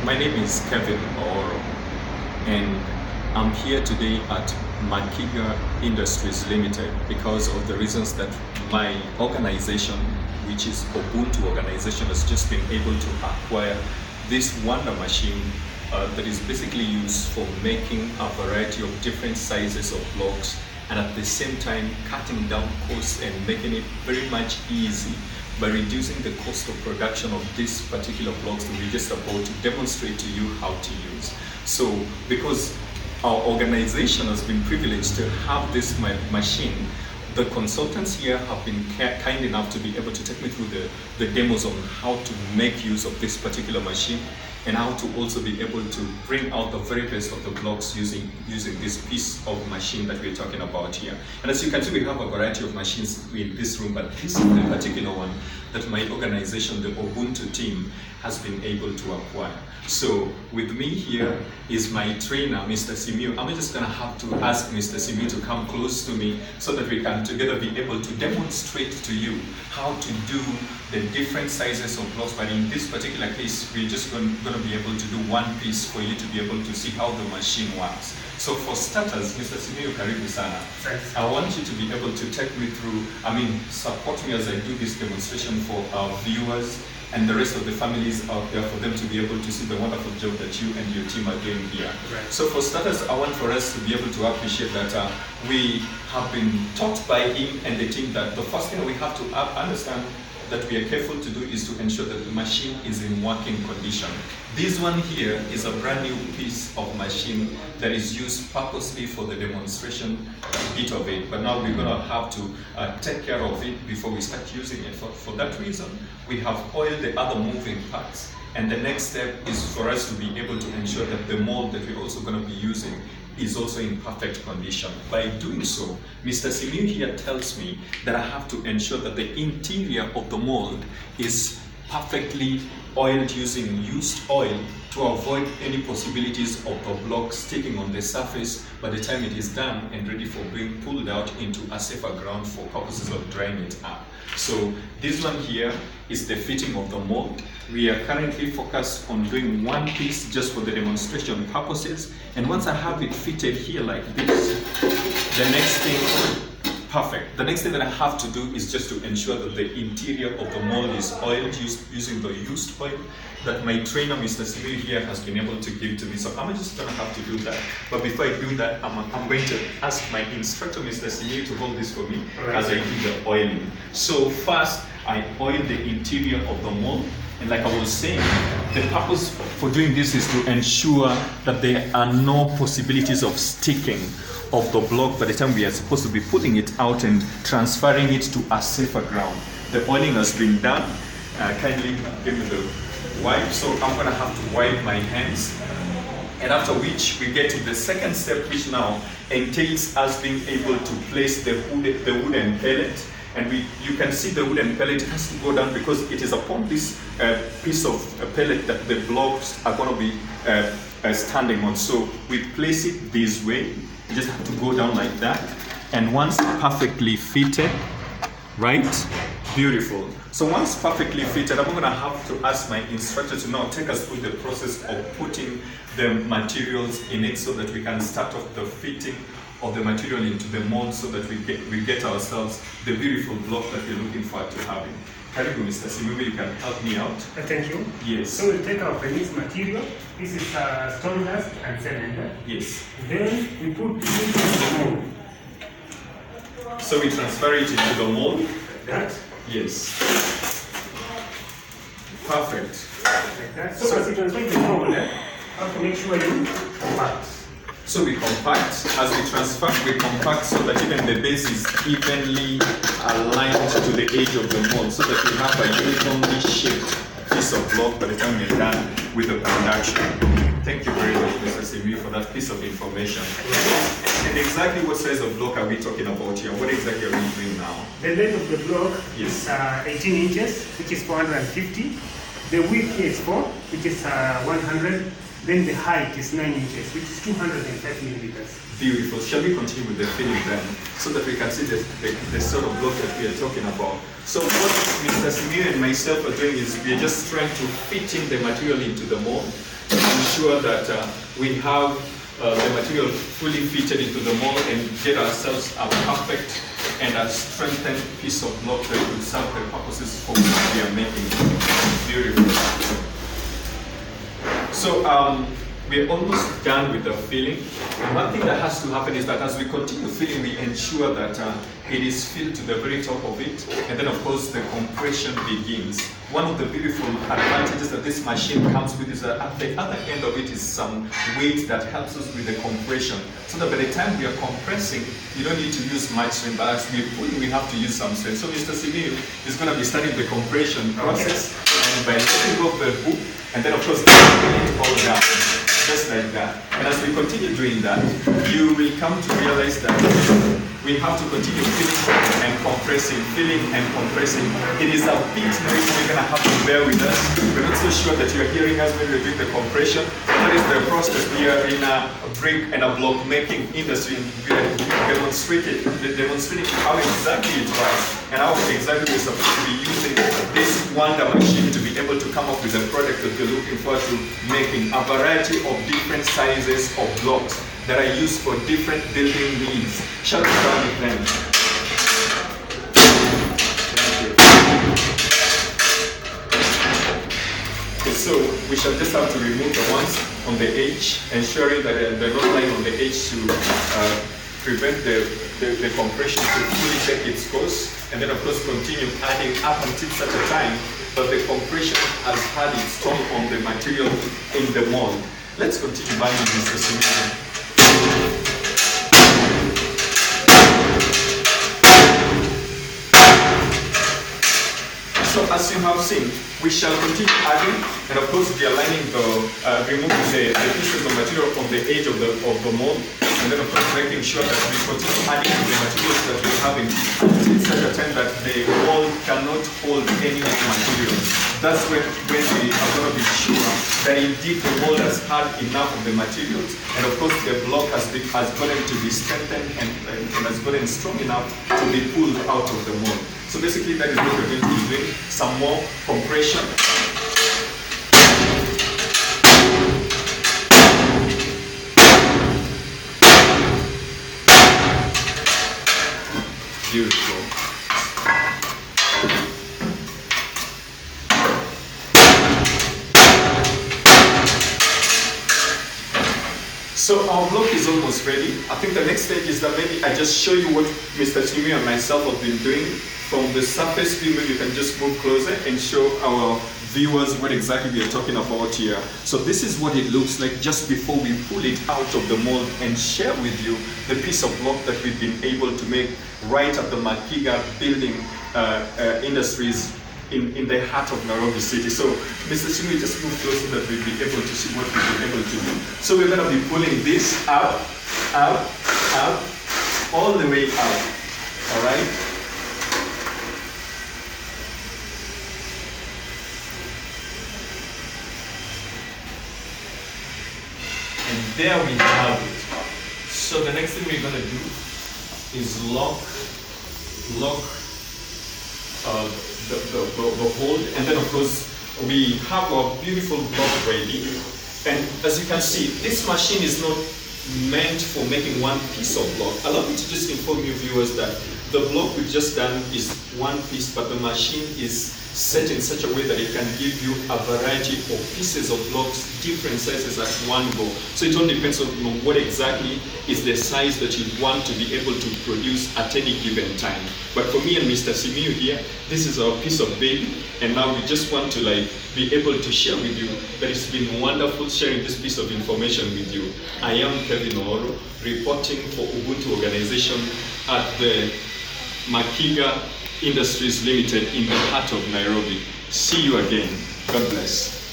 My name is Kevin Oro, and I'm here today at Makiga Industries Limited because of the reasons that my organization, which is Ubuntu organization, has just been able to acquire this wonder machine that is basically used for making a variety of different sizes of blocks, and at the same time cutting down costs and making it very much easy by reducing the cost of production of these particular blocks that we're just about to demonstrate to you how to use. So because our organization has been privileged to have this machine, the consultants here have been kind enough to be able to take me through the demos on how to make use of this particular machine and how to also be able to bring out the very best of the blocks using this piece of machine that we're talking about here. And as you can see, we have a variety of machines in this room, but this is the particular one that my organization, the Ubuntu team, has been able to acquire. So with me here is my trainer, Mr. Simiu. I'm just gonna have to ask Mr. Simiu to come close to me so that we can together be able to demonstrate to you how to do the different sizes of blocks. But in this particular case, we're just going to be able to do one piece for you to be able to see how the machine works. So for starters, Mr. Simiu, karibu sana. I want you to be able to take me through, support me as I do this demonstration for our viewers and the rest of the families out there, for them to be able to see the wonderful job that you and your team are doing here. Right. So for starters, I want for us to be able to appreciate that we have been taught by him and the team that the first thing we have to understand that we are careful to do is to ensure that the machine is in working condition. This one here is a brand new piece of machine that is used purposely for the demonstration bit of it, but now we're going to have to take care of it before we start using it. For that reason, we have oiled the other moving parts, and the next step is for us to be able to ensure that the mold that we're also going to be using is also in perfect condition. By doing so, Mr. Simiu here tells me that I have to ensure that the interior of the mold is perfectly oiled using used oil to avoid any possibilities of the block sticking on the surface by the time it is done and ready for being pulled out into a safer ground for purposes of drying it up. So this one here is the fitting of the mold. We are currently focused on doing one piece just for the demonstration purposes, and once I have it fitted here like this, the next thing that I have to do is just to ensure that the interior of the mold is oiled using the used oil that my trainer, Mr. Simiu here, has been able to give to me. So I'm just going to have to do that. But before I do that, I'm going to ask my instructor, Mr. Simiu, to hold this for me as I do the oiling. So first, I oil the interior of the mold. And like I was saying, the purpose for doing this is to ensure that there are no possibilities of sticking of the block by the time we are supposed to be pulling it out and transferring it to a safer ground. The oiling has been done. Kindly give me the wipe. So I'm going to have to wipe my hands. And after which we get to the second step, which now entails us being able to place the wooden pellet. And you can see the wooden pellet has to go down because it is upon this piece of pellet that the blocks are going to be standing on. So we place it this way. You just have to go down like that. And once perfectly fitted, right? Beautiful. So once perfectly fitted, I'm going to have to ask my instructor to now take us through the process of putting the materials in it so that we can start off the fitting of the material into the mold so that we get ourselves the beautiful block that we're looking forward to having. Karibu, Mr. Simiu, you can help me out. Thank you. Yes. So we'll take our premise material. This is stone dust and cylinder. Yes. Then we put it into the mold. So we transfer it into the mold. Like that. Yes. Perfect. Like that. So as you transfer the mold, you have to make sure you compact. So we compact, as we transfer, we compact so that even the base is evenly aligned to the edge of the mold so that we have a uniformly shaped piece of block by the time we're done with the production. Thank you very much, Mr. Simiu, for that piece of information. And exactly what size of block are we talking about here? What exactly are we doing now? The length of the block is 18 inches, which is 450. The width is 4, which is 100. Then the height is 9 inches, which is 205 millimeters. Beautiful. Shall we continue with the filling then, so that we can see the sort of block that we are talking about? So what Mr. Simiu and myself are doing is we are just trying to fit in the material into the mold. ensure that we have the material fully fitted into the mold and get ourselves a perfect and a strengthened piece of block that will serve the purposes for which we are making. Beautiful. So we're almost done with the filling. And one thing that has to happen is that as we continue filling, we ensure that it is filled to the very top of it, and then of course the compression begins. One of the beautiful advantages that this machine comes with is that at the other end of it is some weight that helps us with the compression, so that by the time we are compressing, you don't need to use much strain, but as we're pulling, we have to use some strain. So Mr. Simiyu is going to be starting the compression process, and by letting go of the hook, and then of course pulling it all down, just like that. And as we continue doing that, you will come to realize that we have to continue filling and compressing, filling and compressing. It is a bit noisy, you're going to have to bear with us. We're not so sure that you're hearing us when we're doing the compression. That is the process. We are in a brick and a block making industry, and we are demonstrating how exactly it works and how exactly we're supposed to be using this wonder machine to be able to come up with a product that you're looking forward to making. A variety of different sizes of blocks that are used for different building needs. Shall we start with them? Thank you. Okay, so we shall just have to remove the ones on the edge, ensuring that the rod line on the edge to prevent the compression to fully take its course, and then of course continue adding up until such a time that the compression has had its toll on the material in the mold. Let's continue binding Mr. Simiyu. So as you have seen, we shall continue adding, and of course be aligning removing the pieces of material from the edge of the mold, and then of course making sure that we continue adding to the materials that we're having until such a time that the mold cannot hold any of the materials. That's when we are going to be sure that indeed the mold has had enough of the materials, and of course the block has gotten to be strengthened and has gotten strong enough to be pulled out of the mold. So basically that is what we're going to be doing, some more compression. Beautiful. So our block is almost ready. I think the next stage is that maybe I just show you what Mr. Simiyu and myself have been doing from the surface view. Maybe you can just move closer and show our viewers what exactly we are talking about here. So this is what it looks like just before we pull it out of the mold and share with you the piece of block that we've been able to make right at the Makiga building industries in the heart of Nairobi City. So Mr. Simiyu, just move close so that we'll be able to see what we've been able to do. So we're going to be pulling this up, up, up, all the way out. All right? And there we have it. So the next thing we're going to do is lock the hold, and then of course we have our beautiful block ready. And as you can see, this machine is not meant for making one piece of block. Allow me to just inform you viewers that the block we've just done is one piece, but the machine is set in such a way that it can give you a variety of pieces of blocks, different sizes at one go. So it all depends on what exactly is the size that you want to be able to produce at any given time. But for me and Mr. Simiyu here, this is our piece of baby, and now we just want to be able to share with you that it's been wonderful sharing this piece of information with you. I am Kevin Oro, reporting for Ubuntu organization at the Makiga Industries Limited in the heart of Nairobi. See you again. God bless.